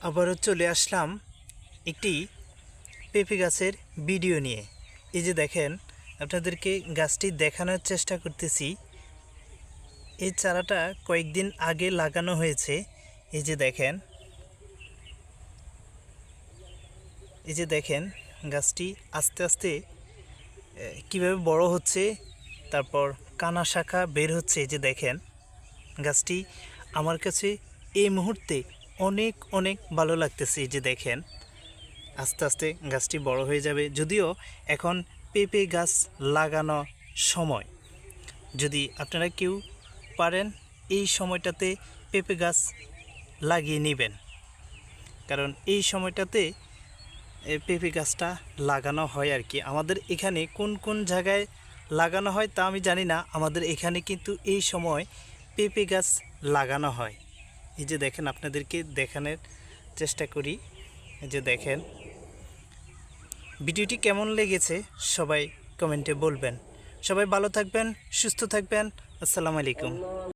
আবারও চলে আসলাম একটি পেঁপে গাছের ভিডিও নিয়ে। এই যে দেখেন, আপনাদেরকে গাছটি দেখানোর চেষ্টা করতেছি। এই চারাটা কয়েকদিন আগে লাগানো হয়েছে। এই যে দেখেন, গাছটি আস্তে আস্তে কিভাবে বড় হচ্ছে, তারপর কানা শাখা বের হচ্ছে। এই যে দেখেন, গাছটি আমার কাছে এই মুহূর্তে অনেক অনেক ভালো লাগতেছে। এই যে দেখেন, আস্তে আস্তে গাছটি বড় হয়ে যাবে। যদিও এখন পেঁপে গাছ লাগানো সময়, যদি আপনারা কেউ পারেন এই সময়টাতে পেঁপে গাছ লাগিয়ে নেবেন, কারণ এই সময়টাতে পেঁপে গাছটা লাগানো হয় আর কি। আমাদের এখানে কোন কোন জায়গায় লাগানো হয় তা আমি জানি না, আমাদের এখানে কিন্তু এই সময় পেঁপে গাছ লাগানো হয়। এই যে দেখেন, আপনাদেরকে দেখানোর চেষ্টা করি। এই যে দেখেন, ভিডিওটি কেমন লেগেছে সবাই কমেন্টে বলবেন। সবাই ভালো থাকবেন, সুস্থ থাকবেন। আসসালামু আলাইকুম।